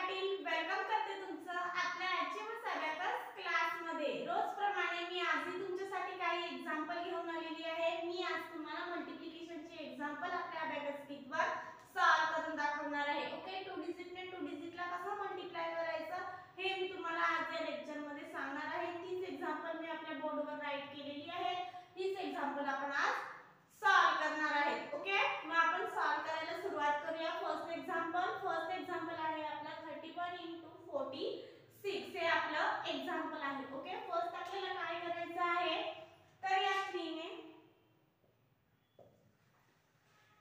Patil welcome करते तुमचं आपल्या आजच्या सगळ्याच क्लासमध्ये। रोजप्रमाणे मी आजही तुमच्यासाठी काही एक्झाम्पल घेऊन आलेली आहे। मी आज तुम्हाला मल्टिप्लिकेशनचे एक्झाम्पल आपल्या अबॅकस किटवर सॉल्व करून दाखवणार आहे। ओके, 2 डिजिटने 2 डिजिटला कसं मल्टिप्लाय करायचं हे मी तुम्हाला आज या लेक्चरमध्ये सांगणार आहे। तीच एक्झाम्पल मी आपल्या बोर्डवर राईट केलेली आहे। तीच एक्झाम्पल आपण आज सॉल्व करणार आहे। ओके, मग आपण सॉल्व करायला सुरुवात करूया। फर्स्ट एक्झाम्पल आहे आपला 31 * 46 हे आपलं एक्झाम्पल आहे। ओके, फर्स्ट आपल्याला काय करायचं आहे, तर या 3 ने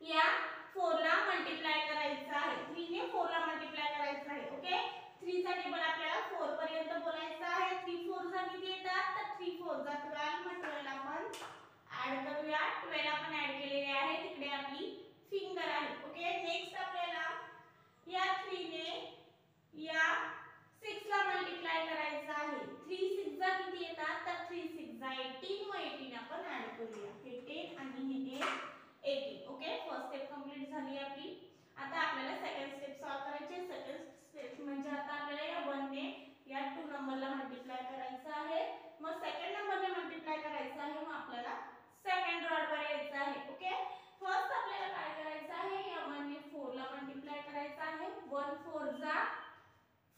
या 4 ला मल्टिप्लाय करायचं आहे। 3 ने 4 ला मल्टिप्लाय करायचं आहे। ओके, 3 चा टेबल आपल्याला 4 पर्यंत बोलायचं आहे। 3 4 जा किती येतात, तर 3 4 जा 12, मग 12 आपण ऍड करूया। 12 आपण ऍड केलेले आहे, तिकडे आपली फिंगर आहे। ओके, नेक्स्ट आपल्याला या 3 ने या 6 ला मल्टिप्लाय करायचं आहे। 3 6 जा किती येतात, तर 3 6 जा 18, मग 18 आपण ऍड करूया। हे 10 आणि हे 18। ओके, फर्स्ट स्टेप कंप्लीट झाली आपली। आता आपल्याला सेकंड स्टेप सॉल्व करायची। सेकंड स्टेप म्हणजे आता आपल्याला या 1 ने या 2 नंबरला मल्टिप्लाय करायचं आहे। मग सेकंड नंबरने मल्टिप्लाय करायचं आहे, मग आपल्याला सेकंड रॉडवर यायचं आहे। ओके, फर्स्ट आपल्याला काय करायचं आहे, या 1 ने 4 ला मल्टिप्लाय करायचं आहे। 1 4 जा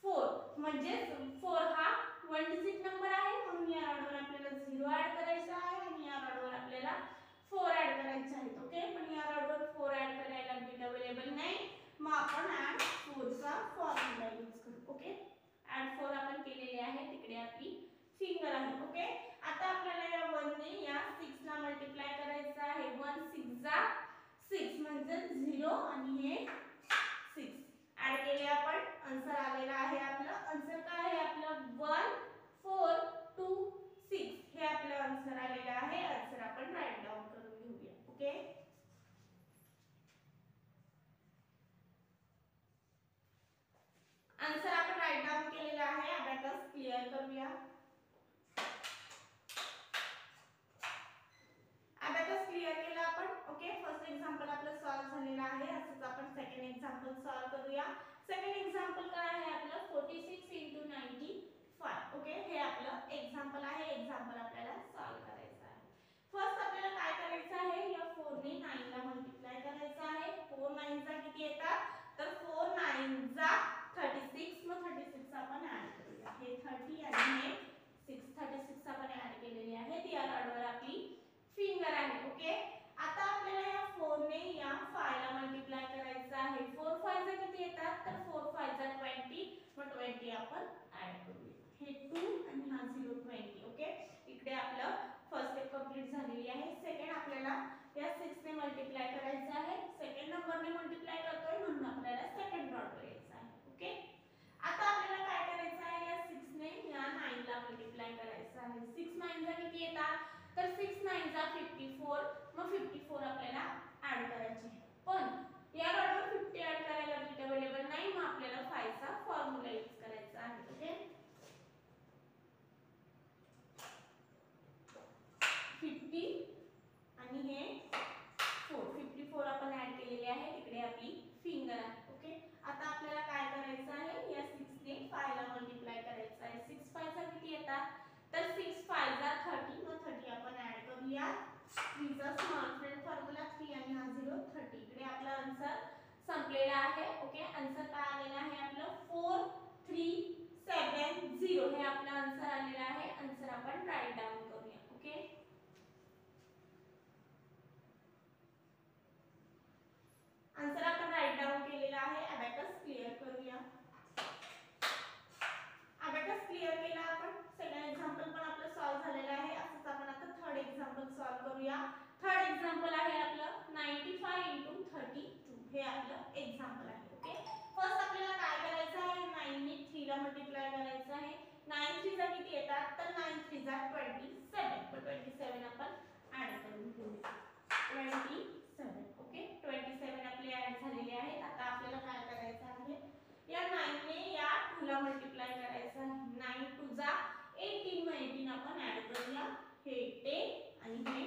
4 म्हणजे 4 हा 1 डिजिट नंबर आहे, म्हणून या रॉडवर आपल्याला 0 ऍड करायचा आहे आणि या रॉडवर आपल्याला 4 ऍड करायचे आहेत। ओके, पण या रॉडवर 4 ऍड करायला बिट अवेलेबल नाही, मग आपण ऍड 4 चा फॉर्म्युला यूज करू। ओके, ऍड 4 आपण केलेले आहे, तिकडे आपली फिंगर आहे। ओके, आता आपल्याला या 1 ने या 6 ला मल्टिप्लाय करायचं आहे। 1 6 जा 6 म्हणजे 0 आणि हे 6 ऍड केले आपण, आन्सर आलेला आहे। आपलं आन्सर काय आहे, आपलं 1 4 2 6 हे आपलं आन्सर आलेलं आहे। आन्सर आपण राईट डाउन करून घेऊया। ओके, आन्सर आपण राईट डाउन केलेला आहे। अबॅकस क्लिअर करूया। अबॅकस क्लिअर केला आपण। ओके, फर्स्ट एक्झाम्पल आपलं सॉल्व झालेलं आहे। असंच आपण सेकंड एक्झाम्पल सॉल्व करूया। सेकंड एक्झाम्पल काय आहे आपलं 46 * 95। ओके, हे आपलं एक्झाम्पल आहे। एक्झाम्पल आपल्याला सॉल्व करायचं आहे। फर्स्ट आपल्याला काय करायचं आहे, या 4 ने 9 ला मल्टिप्लाय करायचं आहे। 4 9 जा किती येतात, तर 4 9 जा 36, मग 36 आपण ऍड करूया। हे 30 आणि हे 6 36 आपण ऍड केलेले आहेत। या रॉडवर आपली फिंगर आहे। ओके, आता आपल्याला या 4 ने या 5 ला मल्टिप्लाय करायचं आहे। 4 5 जा किती येतात, तर 4 5 जा 20, मग 20 आपण ऍड करूया। हे 2 आणि हा 0 20। ओके, इकडे आपलं फर्स्ट स्टेप कंप्लीट झालेली आहे। सेकंड आपल्याला या 6 ने मल्टिप्लाय करायचं आहे। सेकंड नंबरने मल्टिप्लाय करतोय, म्हणून आपल्याला सेकंड रॉडवर यायचं आहे। ओके, आता आपल्याला काय करायचं आहे, या 6 ने या 9 ला मल्टिप्लाय करायचं आहे। 6 9 जा किती येतात, तर 6 9 जा 54, मग 54 आपल्याला ऍड करायचे आहे। पण या रॉडवर 50 ऍड करायला बिट अवेलेबल नाही, मग आपल्याला 5 चा फॉर्म्युला यूज करायचा आहे। ओके, 50 आणि हे 54 आपण ऍड केलेले आहे, तिकडे आपली फिंगर आहे। ओके, आता आपल्याला काय करायचं आहे, या 6 ने 5 ला मल्टिप्लाय करायचं आहे। 6 5 जा किती येतात, तर 6 5 जा 30, मग 30 आपण ऍड करूया। 3 चा स्मॉल फ्रेंड फॉर्म्युला 3 आणि हा 0 30। इकडे आपला आन्सर संपलेला आहे। ओके, आन्सर काय आलेला आहे, आपलं 4 3 7 0 हे आपलं आन्सर आलेला आहे। आन्सर आपण राईट डाउन करूया। ओके, आन्सर आपण राईट डाउन केलेला आहे। अबॅकस क्लिअर करूया। अबॅकस क्लिअर केला आपण। सेकंड एक्झाम्पल पण आपलं सॉल्व झालेलं आहे। असंच आपण आता थर्ड एक्झाम्पल सॉल्व करूया। थर्ड एक्झाम्पल आहे आपलं 95 * 32 हे आपलं एक्झाम्पल आहे। ओके, फर्स्ट आपल्याला काय करायचं आहे, 9 ने 3 ला मल्टिप्लाय करायचं आहे। 9 3 जा किती येतात, तर 9 3 जा 27, मग 27 आपण ऍड करून घेऊया। 27। ओके, 27 आपले ऍड झालेले आहेत। आता आपल्याला काय करायचं आहे, या 9 ने या 2 ला मल्टिप्लाय करायचं आहे। 9 2 जा 18, मग 18 आपण ऍड करूया। हे 10 आणि हे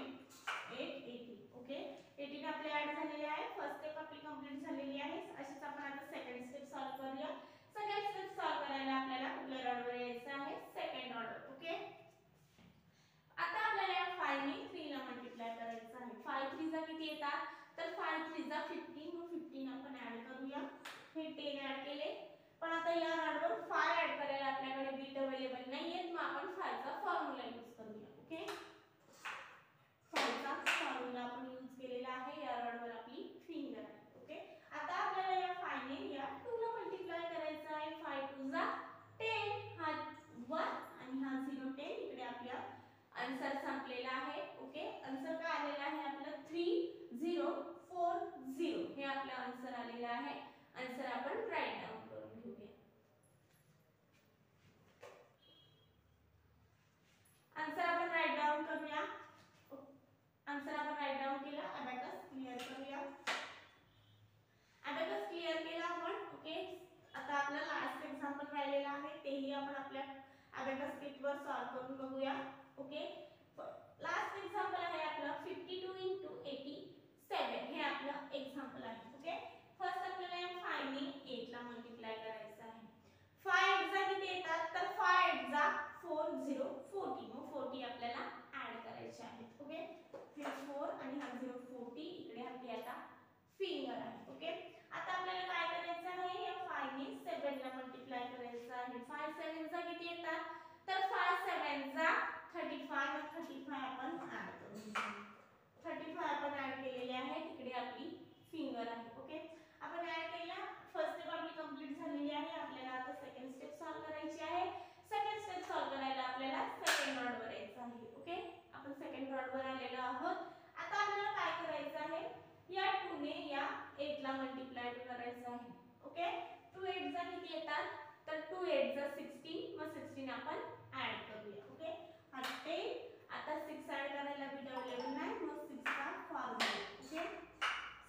8 18। ओके, 18 आपले ऍड झालेले आहे। फर्स्ट स्टेप आपली कंप्लीट झालेली आहे। अशीच आपण आता सेकंड स्टेप सॉल्व करूया। सेकंड टेन जा 35 35 आपण ऍड करू. 35 आपण ऍड केलेले आहे. तिकडे आपली फिंगर आहे. ओके, आपण ऍड केला. फर्स्ट स्टेप आपली कंप्लीट झालेली आहे. आपल्याला आता सेकंड स्टेप सॉल्व करायची आहे. सेकंड स्टेप सॉल्व करायला आपल्याला सेकंड रॉड वर यायचं आहे. ओके, आपण सेकंड रॉड वर आलेलो आहोत. आता आपल्याला काय करायचं आहे, या 2 ने या 8 ला मल्टिप्लाय करायचं आहे. ओके, 2 8 जा किती येतात, तर 2 8 जा 16, मग 16 आपण ऍड करूया. ओके, हा 10, आता 6 ऍड करायला बिट अवेलेबल नाही, मग 6 चा फॉर्म्युला. ओके,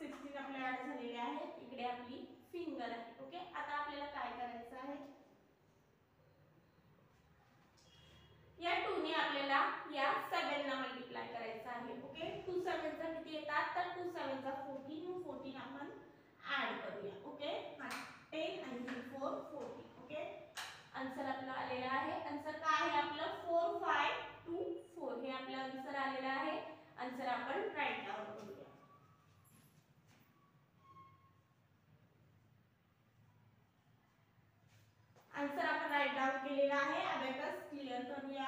16 आपले ऍड झालेले आहे. इकडे आपली फिंगर आहे. ओके, आता आपल्याला काय करायचं आहे, या 2 ने आपल्याला या 7 ला मल्टिप्लाय करायचं आहे. ओके, 2 7 चा किती येतात, तर 2 7 चा 14, मग 14 आपण ऍड करूया. ओके, हा 10 आणि 4 14. ओके, आन्सर आपला आलेला आहे. आन्सर काय आहे आपलं 4 5 2 4 हे आपलं आन्सर आलेलं आहे. आन्सर आपण राईट डाउन करूया. आन्सर आपण राईट डाउन केलेला आहे. अबॅकस क्लिअर करूया.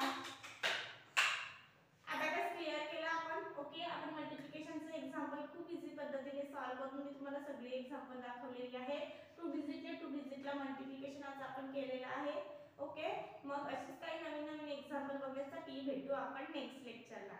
अबॅकस क्लिअर केला आपण. ओके, आपण मल्टिप्लिकेशनचे एक्झाम्पल खूप इझी पद्धतीने सॉल्व करून मी तुम्हाला सगळे एक्झाम्पल दाखवलेली आहे. 2 डिजिटला मल्टिप्लिकेशन आज आपण केलेलं आहे. ओके, मग अशीच काही नवीन नवीन एक्झाम्पल बघण्यासाठी भेटू आपण नेक्स्ट लेक्चरला.